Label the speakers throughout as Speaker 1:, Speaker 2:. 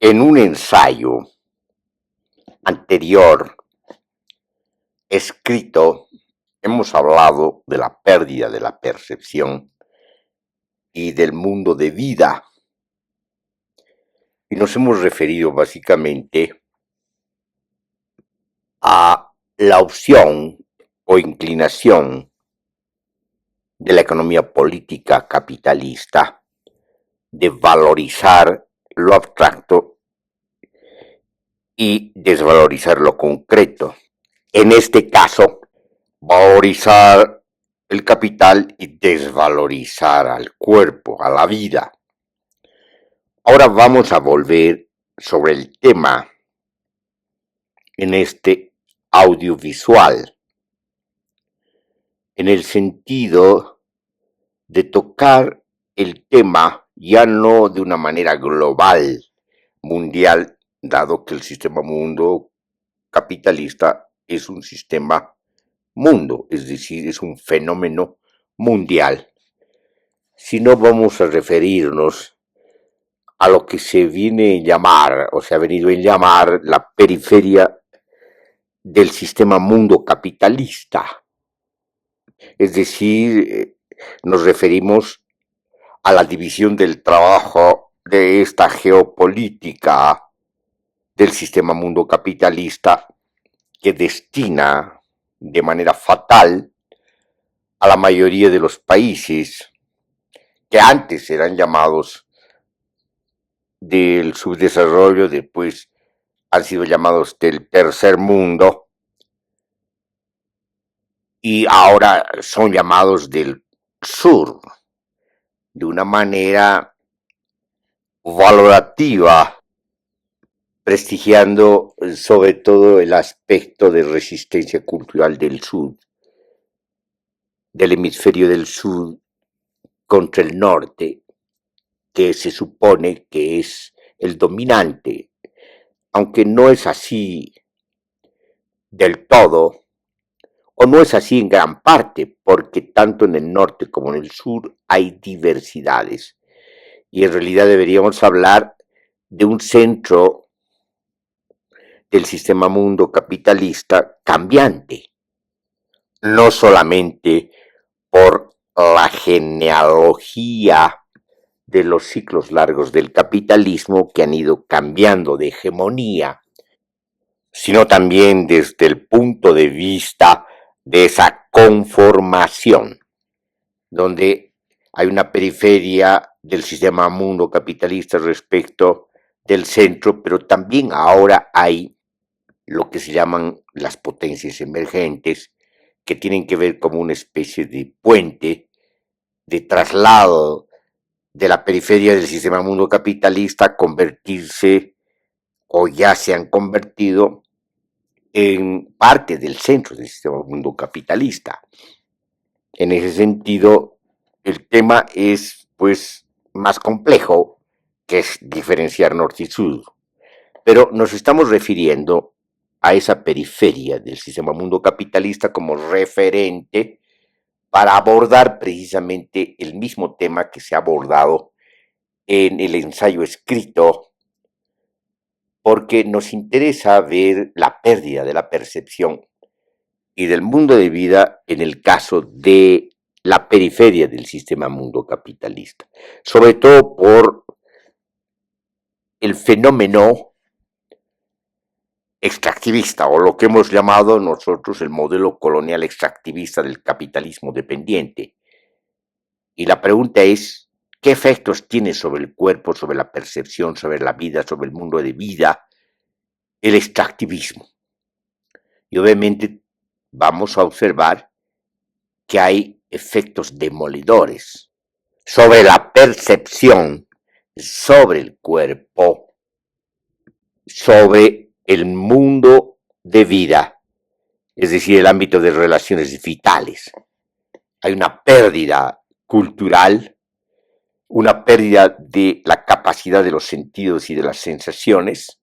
Speaker 1: En un ensayo anterior escrito, hemos hablado de la pérdida de la percepción y del mundo de vida. Y nos hemos referido básicamente a la opción o inclinación de la economía política capitalista de valorizar lo abstracto y desvalorizar lo concreto. En este caso, valorizar el capital y desvalorizar al cuerpo, a la vida. Ahora vamos a volver sobre el tema en este audiovisual, en el sentido de tocar el tema ya no de una manera global, mundial, dado que el sistema mundo capitalista es un sistema mundo, es decir, es un fenómeno mundial, sino vamos a referirnos a lo que se viene a llamar, o se ha venido a llamar, la periferia del sistema mundo capitalista. Es decir, nos referimos a la división del trabajo de esta geopolítica del sistema mundo capitalista que destina de manera fatal a la mayoría de los países que antes eran llamados del subdesarrollo, después han sido llamados del tercer mundo y ahora son llamados del sur, de una manera valorativa, prestigiando sobre todo el aspecto de resistencia cultural del sur, del hemisferio del sur contra el norte, que se supone que es el dominante, aunque no es así del todo, o no es así en gran parte, porque tanto en el norte como en el sur hay diversidades. Y en realidad deberíamos hablar de un centro del sistema mundo capitalista cambiante, no solamente por la genealogía de los ciclos largos del capitalismo que han ido cambiando de hegemonía, sino también desde el punto de vista de esa conformación, donde hay una periferia del sistema mundo capitalista respecto del centro, pero también ahora hay lo que se llaman las potencias emergentes, que tienen que ver como una especie de puente, de traslado de la periferia del sistema mundo capitalista a convertirse, o ya se han convertido, en parte del centro del sistema mundo capitalista. En ese sentido, el tema es pues más complejo, que es diferenciar norte y sur, pero nos estamos refiriendo a esa periferia del sistema mundo capitalista como referente para abordar precisamente el mismo tema que se ha abordado en el ensayo escrito, porque nos interesa ver la pérdida de la percepción y del mundo de vida en el caso de la periferia del sistema mundo capitalista, sobre todo por el fenómeno extractivista, o lo que hemos llamado nosotros el modelo colonial extractivista del capitalismo dependiente. Y la pregunta es, ¿qué efectos tiene sobre el cuerpo, sobre la percepción, sobre la vida, sobre el mundo de vida, el extractivismo? Y obviamente vamos a observar que hay efectos demoledores sobre la percepción, sobre el cuerpo, sobre el mundo de vida, es decir, el ámbito de relaciones vitales. Hay una pérdida cultural, una pérdida de la capacidad de los sentidos y de las sensaciones,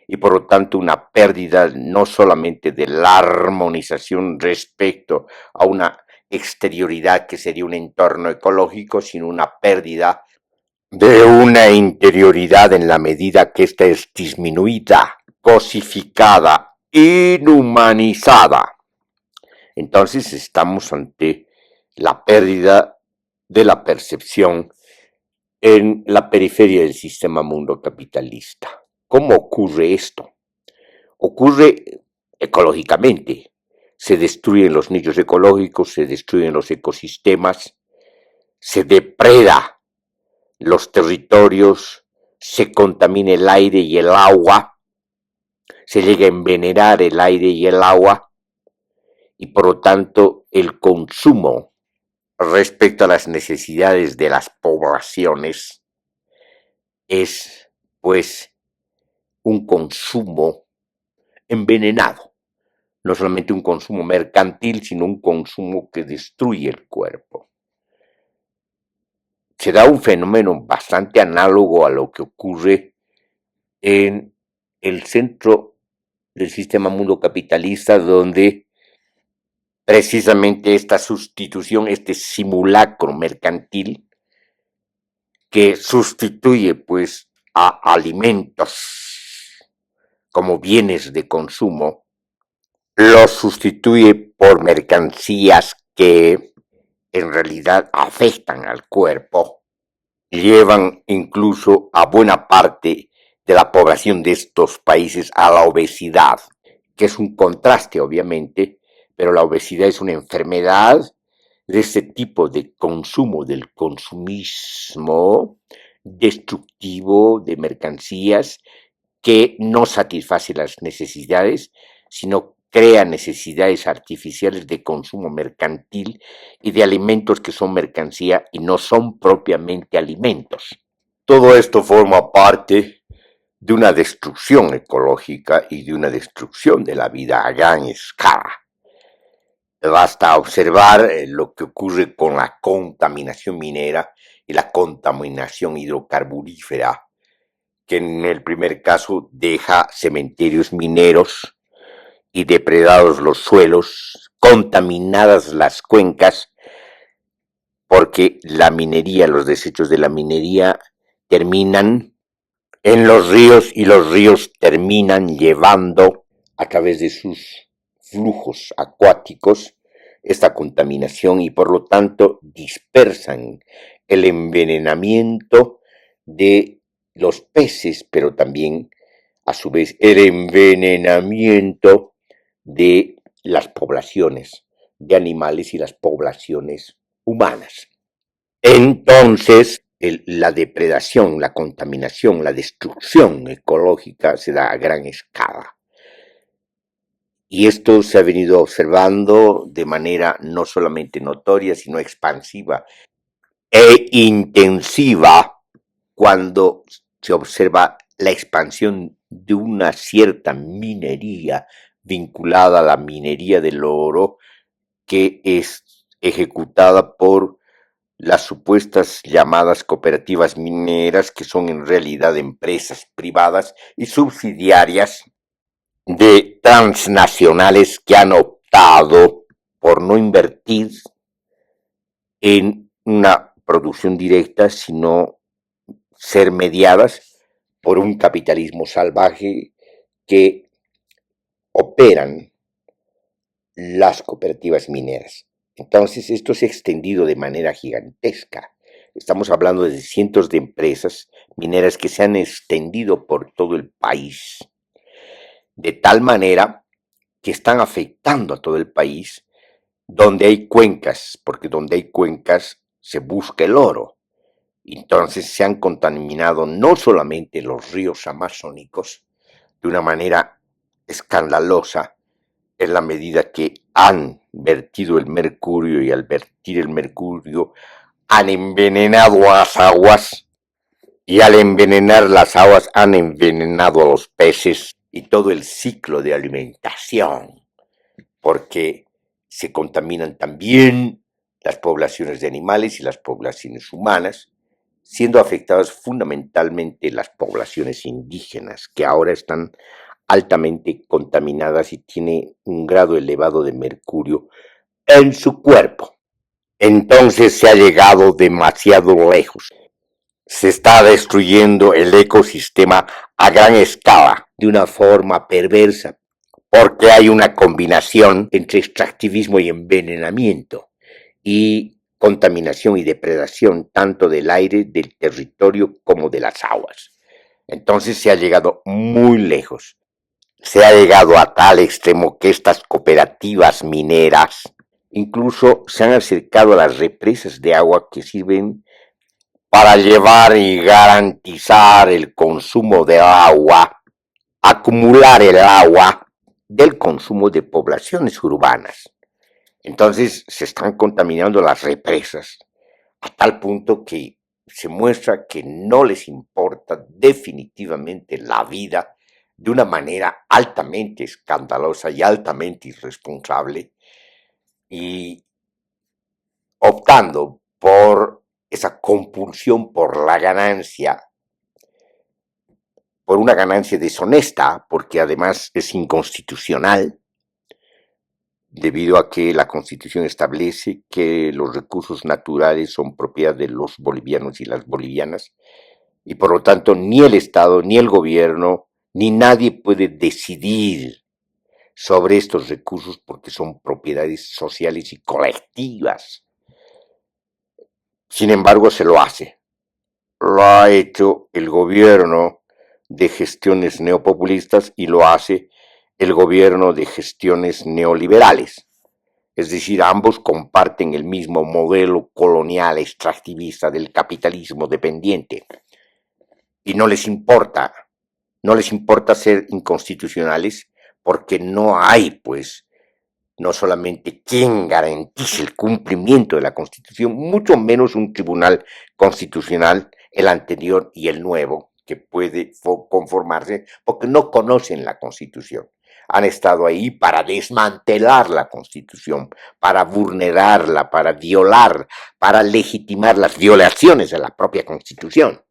Speaker 1: y por lo tanto una pérdida no solamente de la armonización respecto a una exterioridad que sería un entorno ecológico, sino una pérdida de una interioridad en la medida que ésta es disminuida, cosificada, inhumanizada. Entonces estamos ante la pérdida de la percepción en la periferia del sistema mundo capitalista. ¿Cómo ocurre esto? Ocurre ecológicamente. Se destruyen los nichos ecológicos, se destruyen los ecosistemas, se depreda los territorios, se contamina el aire y el agua, se llega a envenenar el aire y el agua, y por lo tanto el consumo respecto a las necesidades de las poblaciones es, pues, un consumo envenenado. No solamente un consumo mercantil, sino un consumo que destruye el cuerpo. Se da un fenómeno bastante análogo a lo que ocurre en el centro del sistema mundo capitalista, donde precisamente esta sustitución, este simulacro mercantil que sustituye pues a alimentos como bienes de consumo, los sustituye por mercancías que en realidad afectan al cuerpo, llevan incluso a buena parte de la población de estos países a la obesidad, que es un contraste obviamente, pero la obesidad es una enfermedad de este tipo de consumo, del consumismo destructivo de mercancías que no satisface las necesidades, sino crea necesidades artificiales de consumo mercantil y de alimentos que son mercancía y no son propiamente alimentos. Todo esto forma parte de una destrucción ecológica y de una destrucción de la vida a gran escala. Basta observar lo que ocurre con la contaminación minera y la contaminación hidrocarburífera, que en el primer caso deja cementerios mineros y depredados los suelos, contaminadas las cuencas, porque la minería, los desechos de la minería terminan en los ríos y los ríos terminan llevando a través de sus flujos acuáticos esta contaminación y por lo tanto dispersan el envenenamiento de los peces, pero también a su vez el envenenamiento de las poblaciones de animales y las poblaciones humanas. Entonces, la depredación, la contaminación, la destrucción ecológica se da a gran escala. Y esto se ha venido observando de manera no solamente notoria, sino expansiva e intensiva cuando se observa la expansión de una cierta minería vinculada a la minería del oro que es ejecutada por las supuestas llamadas cooperativas mineras, que son en realidad empresas privadas y subsidiarias de transnacionales que han optado por no invertir en una producción directa, sino ser mediadas por un capitalismo salvaje que operan las cooperativas mineras. Entonces, esto se ha extendido de manera gigantesca. Estamos hablando de cientos de empresas mineras que se han extendido por todo el país, de tal manera que están afectando a todo el país, donde hay cuencas, porque donde hay cuencas se busca el oro. Entonces se han contaminado no solamente los ríos amazónicos de una manera escandalosa, en la medida que han vertido el mercurio y al vertir el mercurio han envenenado las aguas y al envenenar las aguas han envenenado a los peces y todo el ciclo de alimentación, porque se contaminan también las poblaciones de animales y las poblaciones humanas, siendo afectadas fundamentalmente las poblaciones indígenas, que ahora están altamente contaminadas y tienen un grado elevado de mercurio en su cuerpo. Entonces se ha llegado demasiado lejos. se está destruyendo el ecosistema a gran escala, de una forma perversa, porque hay una combinación entre extractivismo y envenenamiento, y contaminación y depredación tanto del aire, del territorio, como de las aguas. Entonces se ha llegado muy lejos. Se ha llegado a tal extremo que estas cooperativas mineras incluso se han acercado a las represas de agua que sirven para llevar y garantizar el consumo de agua, acumular el agua del consumo de poblaciones urbanas. Entonces se están contaminando las represas a tal punto que se muestra que no les importa definitivamente la vida de una manera altamente escandalosa y altamente irresponsable, y optando por esa compulsión por la ganancia, por una ganancia deshonesta, porque además es inconstitucional, debido a que la Constitución establece que los recursos naturales son propiedad de los bolivianos y las bolivianas, y por lo tanto ni el Estado, ni el gobierno, ni nadie puede decidir sobre estos recursos porque son propiedades sociales y colectivas. Sin embargo, se lo hace. Lo ha hecho el gobierno de gestiones neopopulistas y lo hace el gobierno de gestiones neoliberales. Es decir, ambos comparten el mismo modelo colonial extractivista del capitalismo dependiente. Y no les importa ser inconstitucionales, porque no hay, pues, no solamente quien garantice el cumplimiento de la Constitución, mucho menos un tribunal constitucional, el anterior y el nuevo, que puede conformarse, porque no conocen la Constitución. Han estado ahí para desmantelar la Constitución, para vulnerarla, para violar, para legitimar las violaciones de la propia Constitución,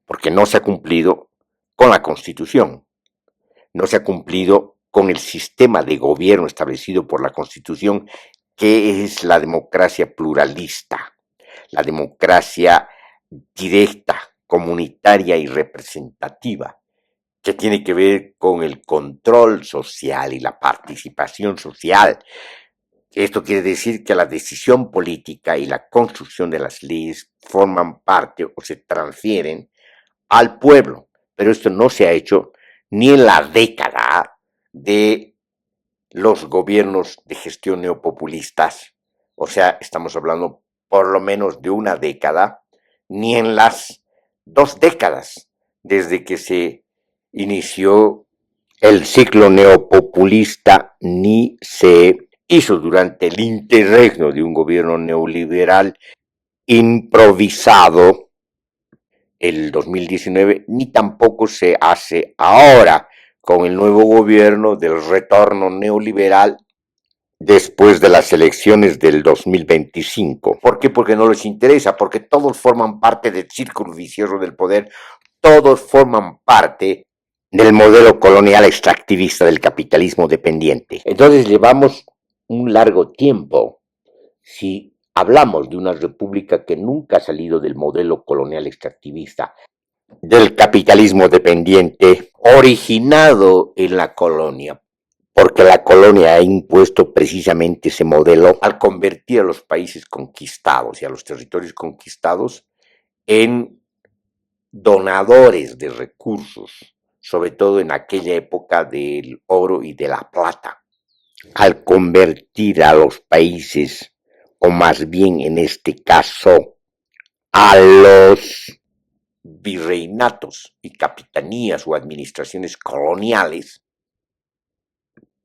Speaker 1: porque no se ha cumplido con la Constitución, no se ha cumplido con el sistema de gobierno establecido por la Constitución, que es la democracia pluralista, la democracia directa, comunitaria y representativa, que tiene que ver con el control social y la participación social. Esto quiere decir que la decisión política y la construcción de las leyes forman parte o se transfieren al pueblo, pero esto no se ha hecho ni en la década de los gobiernos de gestión neopopulistas, o sea, estamos hablando por lo menos de una década, ni en las 2 décadas desde que se inició el ciclo neopopulista, ni se hizo durante el interregno de un gobierno neoliberal improvisado el 2019, ni tampoco se hace ahora con el nuevo gobierno del retorno neoliberal después de las elecciones del 2025. ¿Por qué? Porque no les interesa, porque todos forman parte del círculo vicioso del poder, todos forman parte del modelo colonial extractivista del capitalismo dependiente. Entonces llevamos un largo tiempo, si hablamos de una república que nunca ha salido del modelo colonial extractivista, del capitalismo dependiente, originado en la colonia, porque la colonia ha impuesto precisamente ese modelo al convertir a los países conquistados y a los territorios conquistados en donadores de recursos, sobre todo en aquella época del oro y de la plata. Al convertir a los países, o más bien en este caso, a los virreinatos y capitanías o administraciones coloniales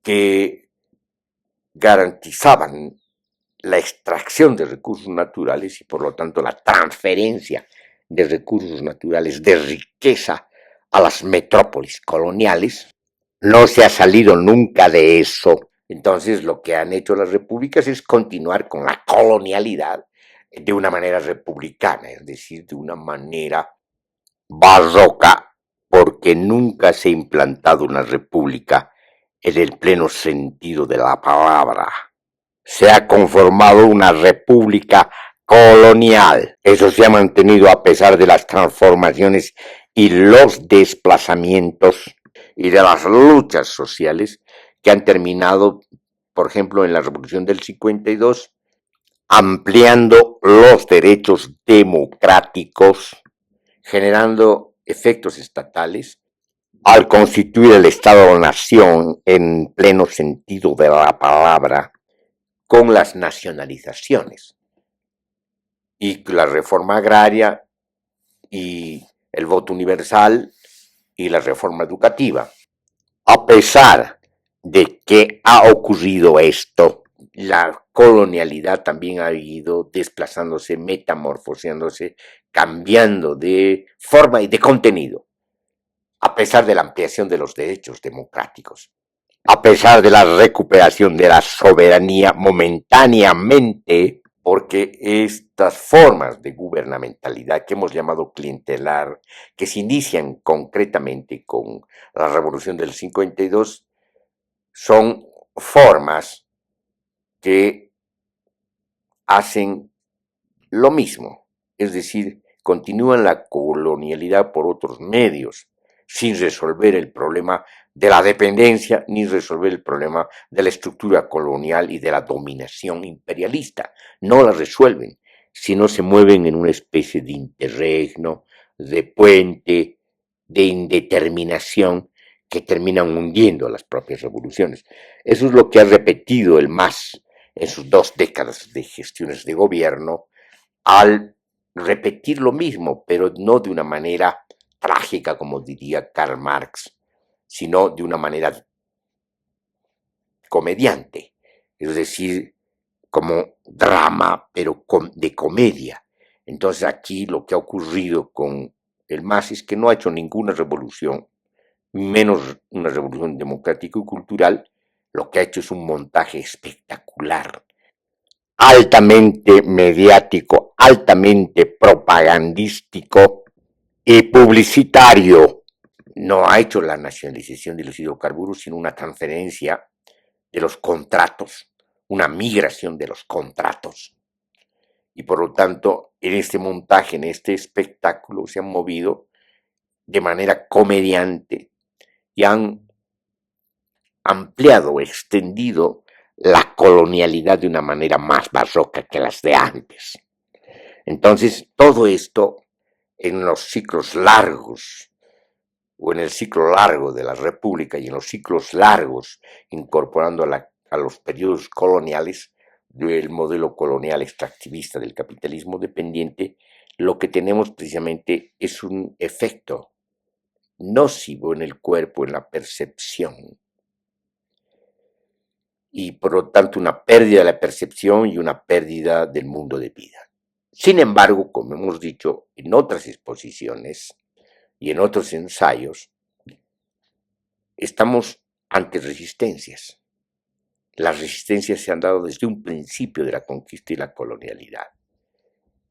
Speaker 1: que garantizaban la extracción de recursos naturales y por lo tanto la transferencia de recursos naturales, de riqueza a las metrópolis coloniales, no se ha salido nunca de eso. Entonces lo que han hecho las repúblicas es continuar con la colonialidad de una manera republicana, es decir, de una manera barroca, porque nunca se ha implantado una república en el pleno sentido de la palabra. Se ha conformado una república colonial. Eso se ha mantenido a pesar de las transformaciones y los desplazamientos y de las luchas sociales que han terminado, por ejemplo, en la Revolución del 52, ampliando los derechos democráticos, generando efectos estatales, al constituir el Estado-nación en pleno sentido de la palabra, con las nacionalizaciones y la reforma agraria y el voto universal y la reforma educativa. A pesar de que ha ocurrido esto, la colonialidad también ha ido desplazándose, metamorfoseándose, cambiando de forma y de contenido, a pesar de la ampliación de los derechos democráticos, a pesar de la recuperación de la soberanía momentáneamente, porque estas formas de gubernamentalidad que hemos llamado clientelar, que se inician concretamente con la Revolución del 52, son formas que hacen lo mismo, es decir, continúan la colonialidad por otros medios, sin resolver el problema de la dependencia ni resolver el problema de la estructura colonial y de la dominación imperialista. No la resuelven, sino se mueven en una especie de interregno, de puente, de indeterminación que terminan hundiendo a las propias revoluciones. Eso es lo que ha repetido el MAS en sus 2 décadas de gestiones de gobierno, al repetir lo mismo, pero no de una manera trágica, como diría Karl Marx, sino de una manera comediante, es decir, como drama, pero de comedia. Entonces aquí lo que ha ocurrido con el MAS es que no ha hecho ninguna revolución, menos una revolución democrática y cultural. Lo que ha hecho es un montaje espectacular, altamente mediático, altamente propagandístico y publicitario. No ha hecho la nacionalización de los hidrocarburos, sino una transferencia de los contratos, una migración de los contratos. Y por lo tanto, en este montaje, en este espectáculo, se han movido de manera comediante y han ampliado, extendido la colonialidad de una manera más barroca que las de antes. Entonces, todo esto en los ciclos largos, o en el ciclo largo de la República y en los ciclos largos, incorporando a los periodos coloniales del modelo colonial extractivista del capitalismo dependiente, lo que tenemos precisamente es un efecto nocivo en el cuerpo, en la percepción, y por lo tanto una pérdida de la percepción y una pérdida del mundo de vida. Sin embargo, como hemos dicho en otras exposiciones y en otros ensayos, estamos ante resistencias. Las resistencias se han dado desde un principio de la conquista y la colonialidad,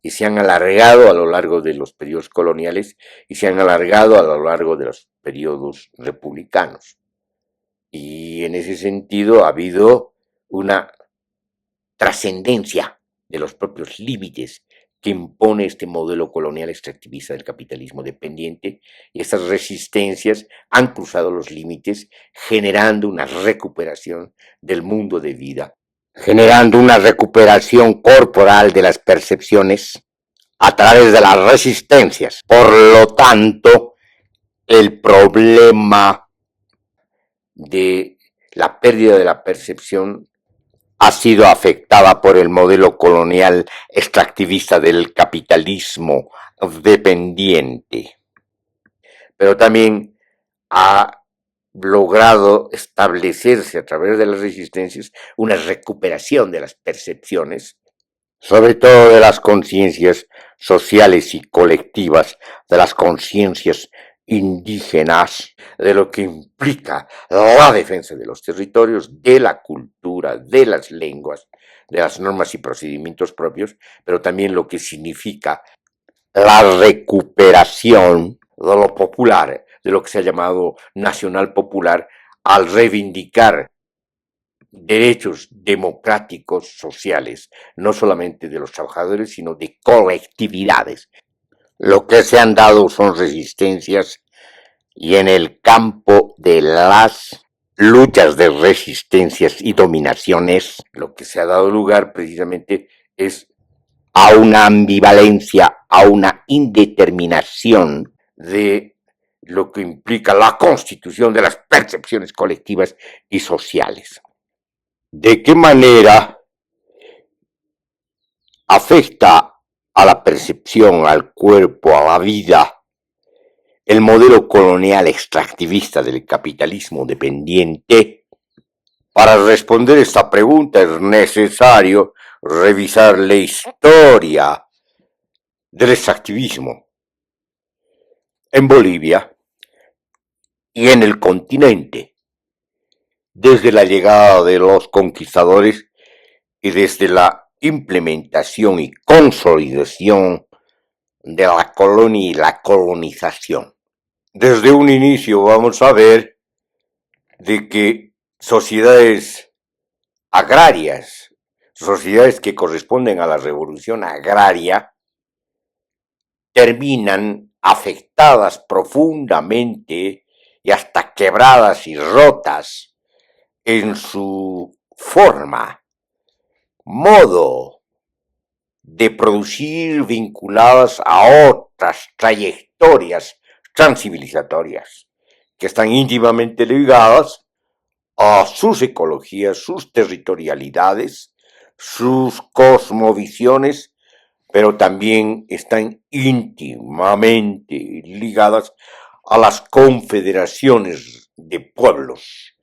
Speaker 1: y se han alargado a lo largo de los periodos coloniales y se han alargado a lo largo de los periodos republicanos. Y en ese sentido ha habido una trascendencia de los propios límites que impone este modelo colonial extractivista del capitalismo dependiente, y estas resistencias han cruzado los límites, generando una recuperación del mundo de vida, generando una recuperación corporal de las percepciones a través de las resistencias. Por lo tanto, el problema de la pérdida de la percepción ha sido afectada por el modelo colonial extractivista del capitalismo dependiente, pero también ha logrado establecerse a través de las resistencias una recuperación de las percepciones, sobre todo de las conciencias sociales y colectivas, de las conciencias indígenas, de lo que implica la defensa de los territorios, de la cultura, de las lenguas, de las normas y procedimientos propios, pero también lo que significa la recuperación de lo popular, de lo que se ha llamado nacional popular, al reivindicar derechos democráticos sociales, no solamente de los trabajadores, sino de colectividades. Lo que se han dado son resistencias y en el campo de las luchas de resistencias y dominaciones, lo que se ha dado lugar precisamente es a una ambivalencia, a una indeterminación de lo que implica la constitución de las percepciones colectivas y sociales. ¿De qué manera afecta a la percepción, al cuerpo, a la vida, el modelo colonial extractivista del capitalismo dependiente? Para responder esta pregunta es necesario revisar la historia del extractivismo en Bolivia y en el continente, desde la llegada de los conquistadores y desde la implementación y consolidación de la colonia y la colonización. Desde un inicio vamos a ver de que sociedades agrarias, sociedades que corresponden a la revolución agraria, terminan afectadas profundamente y hasta quebradas y rotas en su forma, modo de producir vinculadas a otras trayectorias transcivilizatorias que están íntimamente ligadas a sus ecologías, sus territorialidades, sus cosmovisiones, pero también están íntimamente ligadas a las confederaciones de pueblos,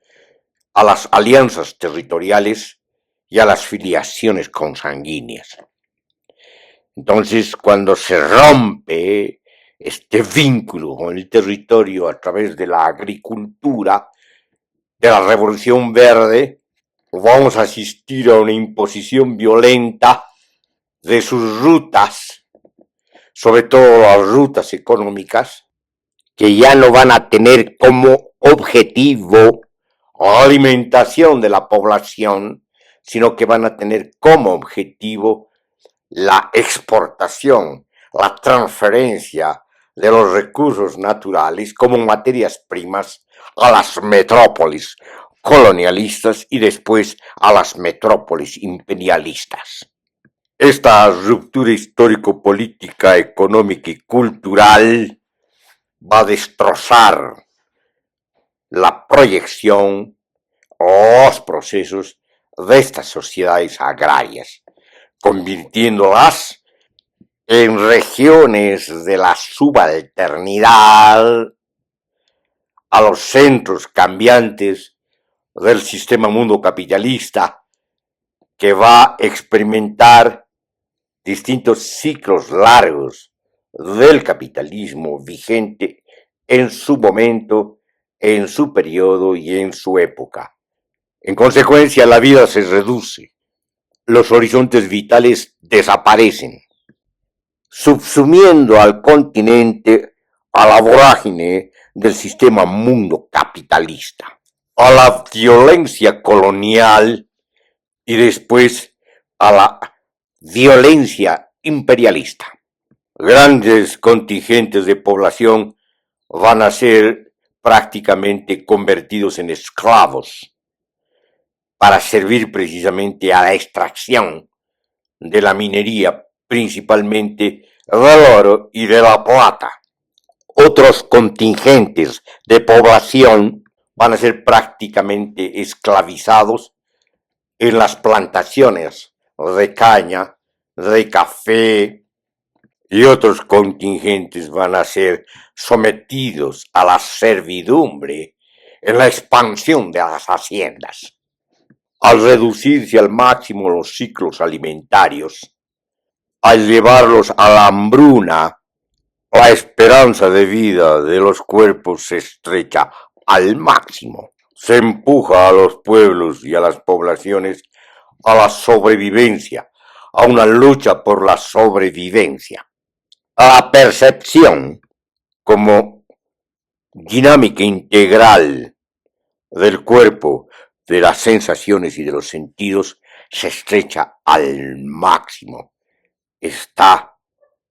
Speaker 1: a las alianzas territoriales y a las filiaciones consanguíneas. Entonces, cuando se rompe este vínculo con el territorio a través de la agricultura, de la Revolución Verde, vamos a asistir a una imposición violenta de sus rutas, sobre todo las rutas económicas, que ya no van a tener como objetivo la alimentación de la población, sino que van a tener como objetivo la exportación, la transferencia de los recursos naturales como materias primas a las metrópolis colonialistas y después a las metrópolis imperialistas. Esta ruptura histórico-política, económica y cultural va a destrozar la proyección, los procesos de estas sociedades agrarias, convirtiéndolas en regiones de la subalternidad a los centros cambiantes del sistema mundo capitalista, que va a experimentar distintos ciclos largos del capitalismo vigente en su momento, en su periodo y en su época. En consecuencia, la vida se reduce, los horizontes vitales desaparecen, subsumiendo al continente a la vorágine del sistema mundo capitalista, a la violencia colonial y después a la violencia imperialista. Grandes contingentes de población van a ser prácticamente convertidos en esclavos para servir precisamente a la extracción de la minería, principalmente del oro y de la plata. Otros contingentes de población van a ser prácticamente esclavizados en las plantaciones de caña, de café, y otros contingentes van a ser sometidos a la servidumbre en la expansión de las haciendas. Al reducirse al máximo los ciclos alimentarios, al llevarlos a la hambruna, la esperanza de vida de los cuerpos se estrecha al máximo. Se empuja a los pueblos y a las poblaciones a la sobrevivencia, a una lucha por la sobrevivencia. A la percepción como dinámica integral del cuerpo, de las sensaciones y de los sentidos se estrecha al máximo. Está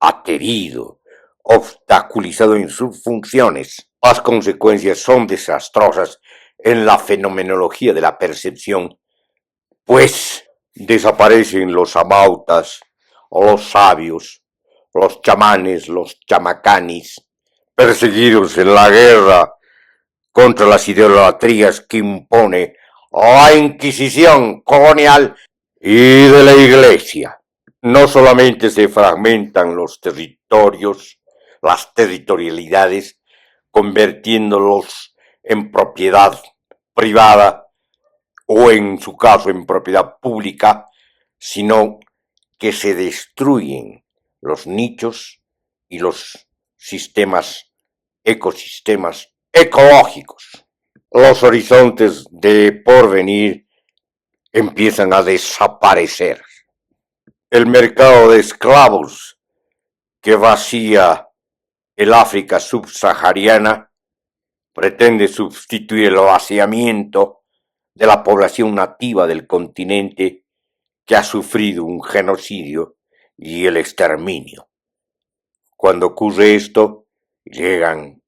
Speaker 1: aterido, obstaculizado en sus funciones. Las consecuencias son desastrosas en la fenomenología de la percepción, pues desaparecen los amautas, o los sabios, los chamanes, los chamacanis, perseguidos en la guerra contra las idolatrías que impone la Inquisición colonial y de la Iglesia. No solamente se fragmentan los territorios, las territorialidades, convirtiéndolos en propiedad privada o en su caso en propiedad pública, sino que se destruyen los nichos y los ecosistemas ecológicos. Los horizontes de porvenir empiezan a desaparecer. El mercado de esclavos que vacía el África subsahariana pretende sustituir el vaciamiento de la población nativa del continente que ha sufrido un genocidio y el exterminio. Cuando ocurre esto, llegan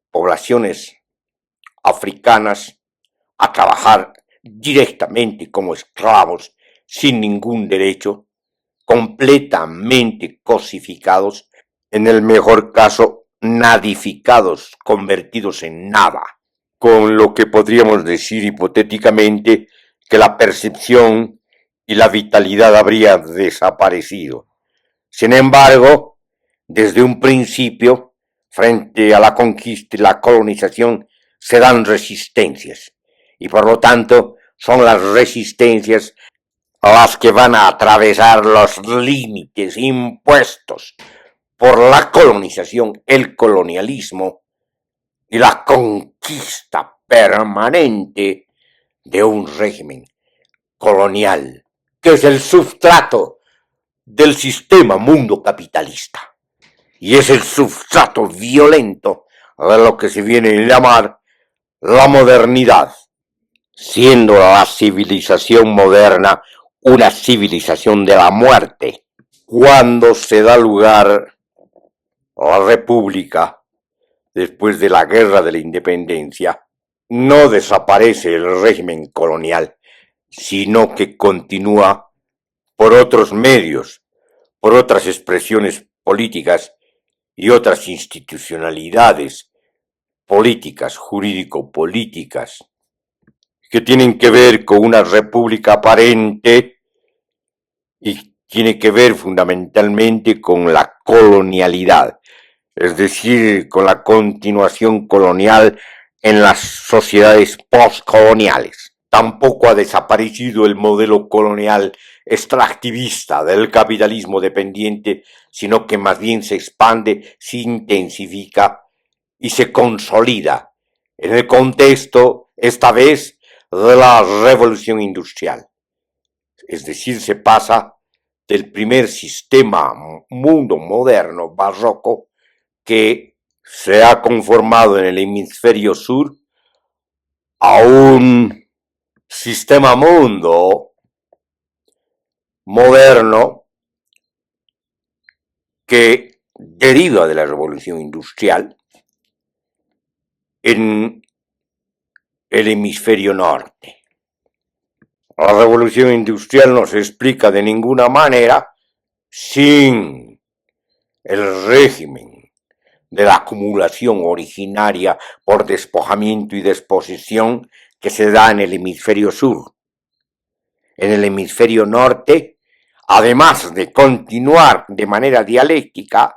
Speaker 1: poblaciones africanas a trabajar directamente como esclavos sin ningún derecho, completamente cosificados, en el mejor caso nadificados, convertidos en nada, con lo que podríamos decir hipotéticamente que la percepción y la vitalidad habría desaparecido. Sin embargo, desde un principio, frente a la conquista y la colonización, se dan resistencias, y por lo tanto son las resistencias las que van a atravesar los límites impuestos por la colonización, el colonialismo y la conquista permanente de un régimen colonial, que es el substrato del sistema mundo capitalista, y es el substrato violento de lo que se viene a llamar la modernidad, siendo la civilización moderna una civilización de la muerte. Cuando se da lugar a la república, después de la guerra de la independencia, no desaparece el régimen colonial, sino que continúa por otros medios, por otras expresiones políticas y otras institucionalidades políticas, jurídico-políticas, que tienen que ver con una república aparente y tiene que ver fundamentalmente con la colonialidad, es decir, con la continuación colonial en las sociedades postcoloniales. Tampoco ha desaparecido el modelo colonial extractivista del capitalismo dependiente, sino que más bien se expande, se intensifica y se consolida en el contexto, esta vez, de la revolución industrial. Es decir, se pasa del primer sistema mundo moderno, barroco, que se ha conformado en el hemisferio sur, a un sistema mundo moderno que deriva de la revolución industrial en el hemisferio norte. La revolución industrial no se explica de ninguna manera sin el régimen de la acumulación originaria por despojamiento y desposesión que se da en el hemisferio sur. En el hemisferio norte, además de continuar de manera dialéctica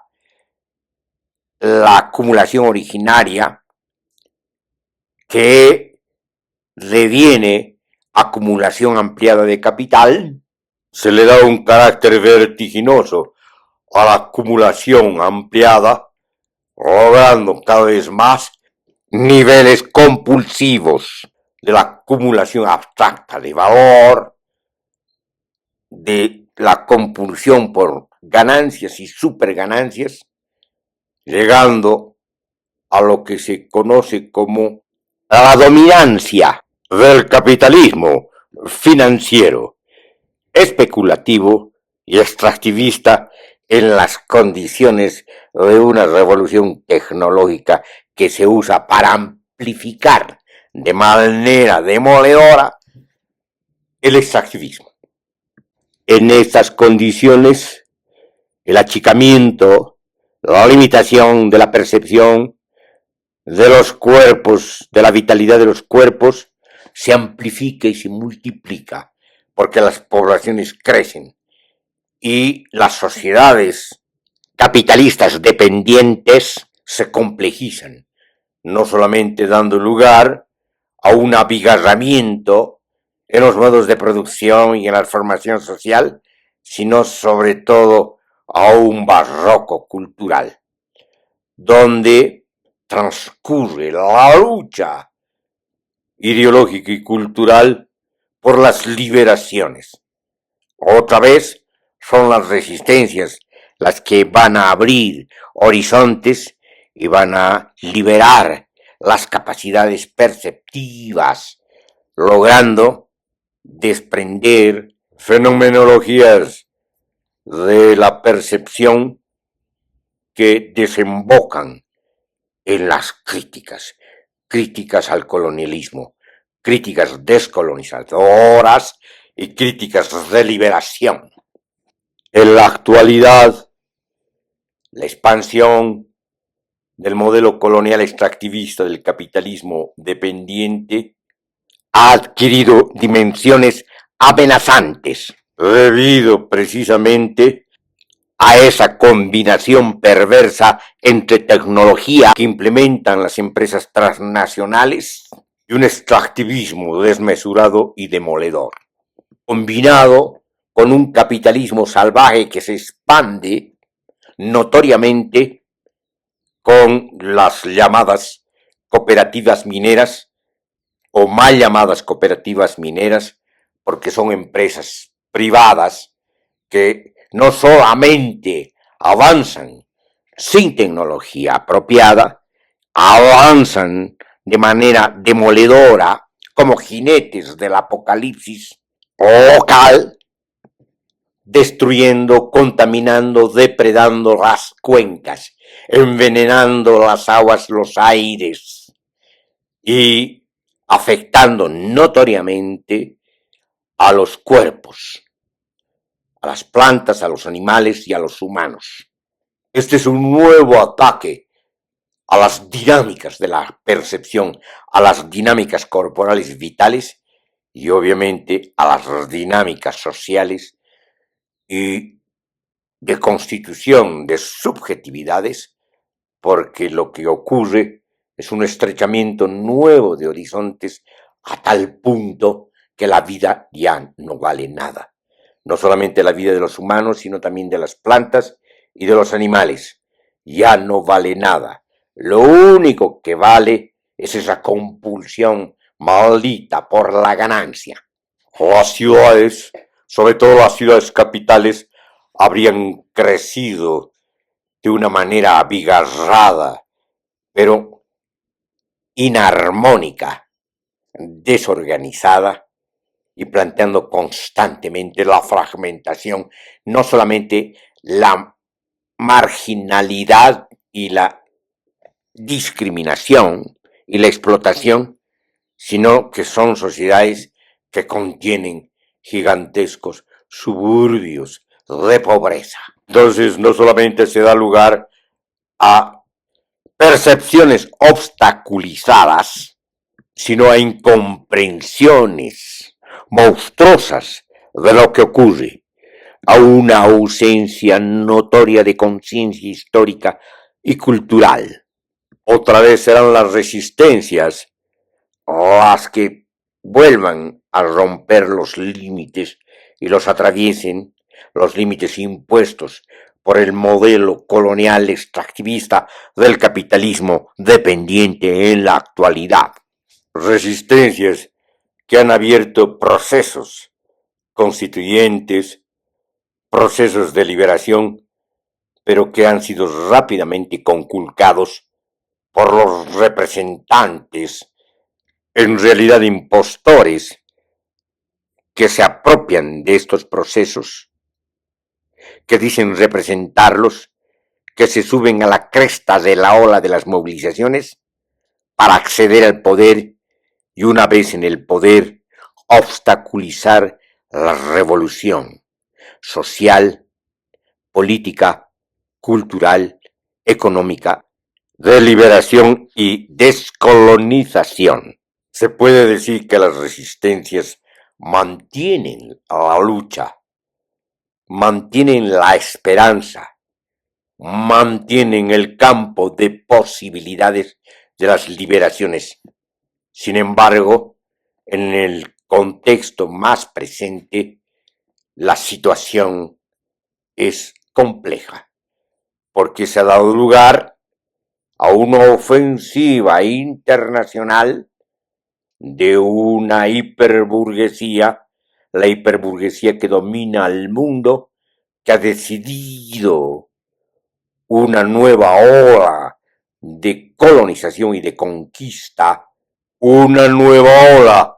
Speaker 1: la acumulación originaria, que deviene acumulación ampliada de capital, se le da un carácter vertiginoso a la acumulación ampliada, logrando cada vez más niveles compulsivos de la acumulación abstracta de valor, de la compulsión por ganancias y superganancias, llegando a lo que se conoce como la dominancia del capitalismo financiero, especulativo y extractivista en las condiciones de una revolución tecnológica que se usa para amplificar de manera demoledora el extractivismo. En estas condiciones, el achicamiento, la limitación de la percepción de los cuerpos, de la vitalidad de los cuerpos, se amplifica y se multiplica, porque las poblaciones crecen y las sociedades capitalistas dependientes se complejizan, no solamente dando lugar a un abigarramiento en los modos de producción y en la formación social, sino sobre todo a un barroco cultural, donde transcurre la lucha ideológica y cultural por las liberaciones. Otra vez son las resistencias las que van a abrir horizontes y van a liberar las capacidades perceptivas, logrando desprender fenomenologías de la percepción que desembocan en las críticas al colonialismo, críticas descolonizadoras y críticas de liberación. En la actualidad, la expansión del modelo colonial extractivista del capitalismo dependiente ha adquirido dimensiones amenazantes debido precisamente a esa combinación perversa entre tecnología que implementan las empresas transnacionales y un extractivismo desmesurado y demoledor, combinado con un capitalismo salvaje que se expande notoriamente con las llamadas cooperativas mineras o mal llamadas cooperativas mineras, porque son empresas privadas que no solamente avanzan sin tecnología apropiada, avanzan de manera demoledora como jinetes del apocalipsis local, destruyendo, contaminando, depredando las cuencas, envenenando las aguas, los aires y afectando notoriamente a los cuerpos, a las plantas, a los animales y a los humanos. Este es un nuevo ataque a las dinámicas de la percepción, a las dinámicas corporales vitales y obviamente a las dinámicas sociales y de constitución de subjetividades, porque lo que ocurre es un estrechamiento nuevo de horizontes a tal punto que la vida ya no vale nada. No solamente la vida de los humanos, sino también de las plantas y de los animales. Ya no vale nada. Lo único que vale es esa compulsión maldita por la ganancia. Las ciudades, sobre todo las ciudades capitales, habrían crecido de una manera abigarrada, pero inarmónica, desorganizada y planteando constantemente la fragmentación, no solamente la marginalidad y la discriminación y la explotación, sino que son sociedades que contienen gigantescos suburbios de pobreza. Entonces, no solamente se da lugar a percepciones obstaculizadas, sino a incomprensiones monstruosas de lo que ocurre, a una ausencia notoria de conciencia histórica y cultural. Otra vez serán las resistencias las que vuelvan a romper los límites y los atraviesen, los límites impuestos por el modelo colonial extractivista del capitalismo dependiente en la actualidad. Resistencias que han abierto procesos constituyentes, procesos de liberación, pero que han sido rápidamente conculcados por los representantes en realidad impostores que se apropian de estos procesos, que dicen representarlos, que se suben a la cresta de la ola de las movilizaciones para acceder al poder y una vez en el poder obstaculizar la revolución social, política, cultural, económica, de liberación y descolonización. Se puede decir que las resistencias mantienen la lucha, mantienen la esperanza, mantienen el campo de posibilidades de las liberaciones. Sin embargo, en el contexto más presente, la situación es compleja, porque se ha dado lugar a una ofensiva internacional de una hiperburguesía, la hiperburguesía que domina al mundo, que ha decidido una nueva ola de colonización y de conquista, una nueva ola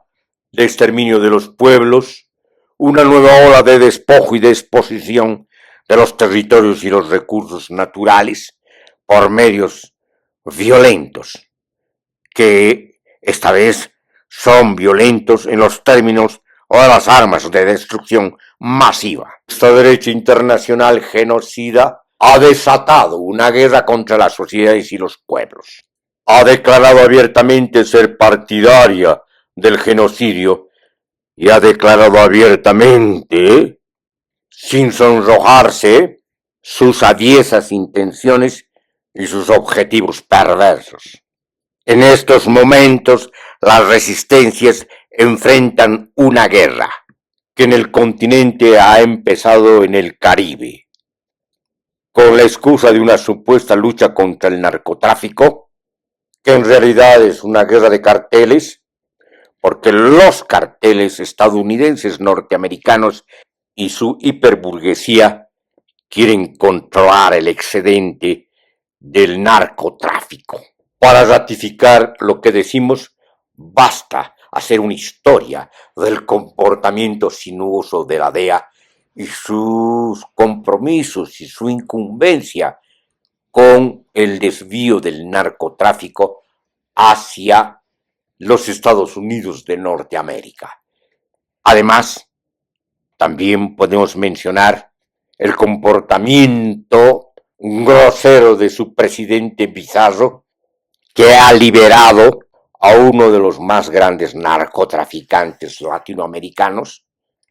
Speaker 1: de exterminio de los pueblos, una nueva ola de despojo y desposesión de los territorios y los recursos naturales por medios violentos, que esta vez son violentos en los términos o de las armas de destrucción masiva. Esta derecha internacional genocida ha desatado una guerra contra las sociedades y los pueblos. Ha declarado abiertamente ser partidaria del genocidio y ha declarado abiertamente, sin sonrojarse, sus aviesas intenciones y sus objetivos perversos. En estos momentos, las resistencias enfrentan una guerra que en el continente ha empezado en el Caribe, con la excusa de una supuesta lucha contra el narcotráfico, que en realidad es una guerra de carteles, porque los carteles estadounidenses, norteamericanos y su hiperburguesía quieren controlar el excedente del narcotráfico. Para ratificar lo que decimos, basta hacer una historia del comportamiento sinuoso de la DEA y sus compromisos y su incumbencia con el desvío del narcotráfico hacia los Estados Unidos de Norteamérica. Además, también podemos mencionar el comportamiento grosero de su presidente Pizarro, que ha liberado a uno de los más grandes narcotraficantes latinoamericanos,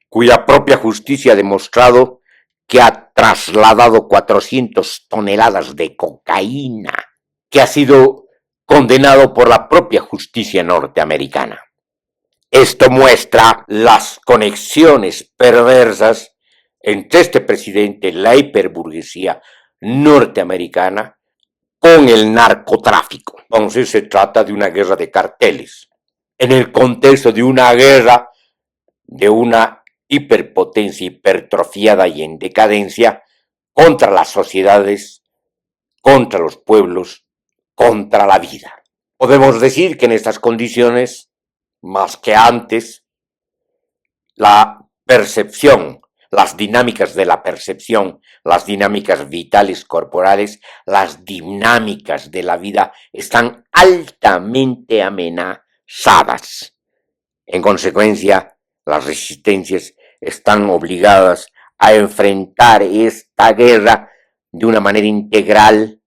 Speaker 1: cuya propia justicia ha demostrado que ha trasladado 400 toneladas de cocaína, que ha sido condenado por la propia justicia norteamericana. Esto muestra las conexiones perversas entre este presidente, la hiperburguesía norteamericana, con el narcotráfico. Entonces se trata de una guerra de carteles, en el contexto de una guerra de una hiperpotencia hipertrofiada y en decadencia contra las sociedades, contra los pueblos, contra la vida. Podemos decir que en estas condiciones, más que antes, la percepción, las dinámicas de la percepción, las dinámicas vitales corporales, las dinámicas de la vida están altamente amenazadas. En consecuencia, las resistencias están obligadas a enfrentar esta guerra de una manera integral,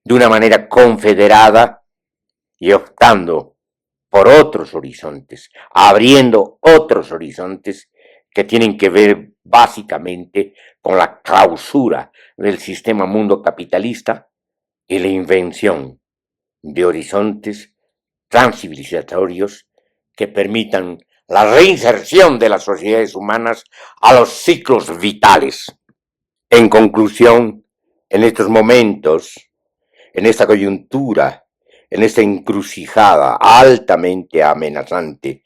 Speaker 1: de una manera confederada y optando por otros horizontes, abriendo otros horizontes que tienen que ver básicamente con la clausura del sistema mundo capitalista y la invención de horizontes transcivilizatorios que permitan la reinserción de las sociedades humanas a los ciclos vitales. En conclusión, en estos momentos, en esta coyuntura, en esta encrucijada altamente amenazante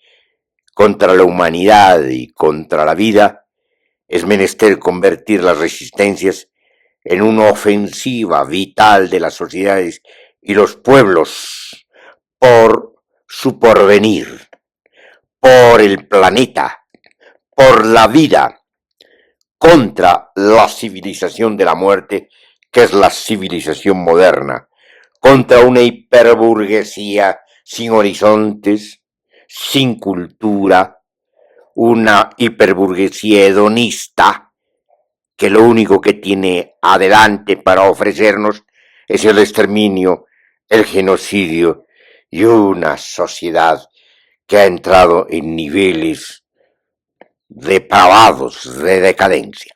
Speaker 1: contra la humanidad y contra la vida, es menester convertir las resistencias en una ofensiva vital de las sociedades y los pueblos por su porvenir, por el planeta, por la vida, contra la civilización de la muerte, que es la civilización moderna, contra una hiperburguesía sin horizontes, sin cultura, una hiperburguesía hedonista que lo único que tiene adelante para ofrecernos es el exterminio, el genocidio y una sociedad que ha entrado en niveles depravados de decadencia.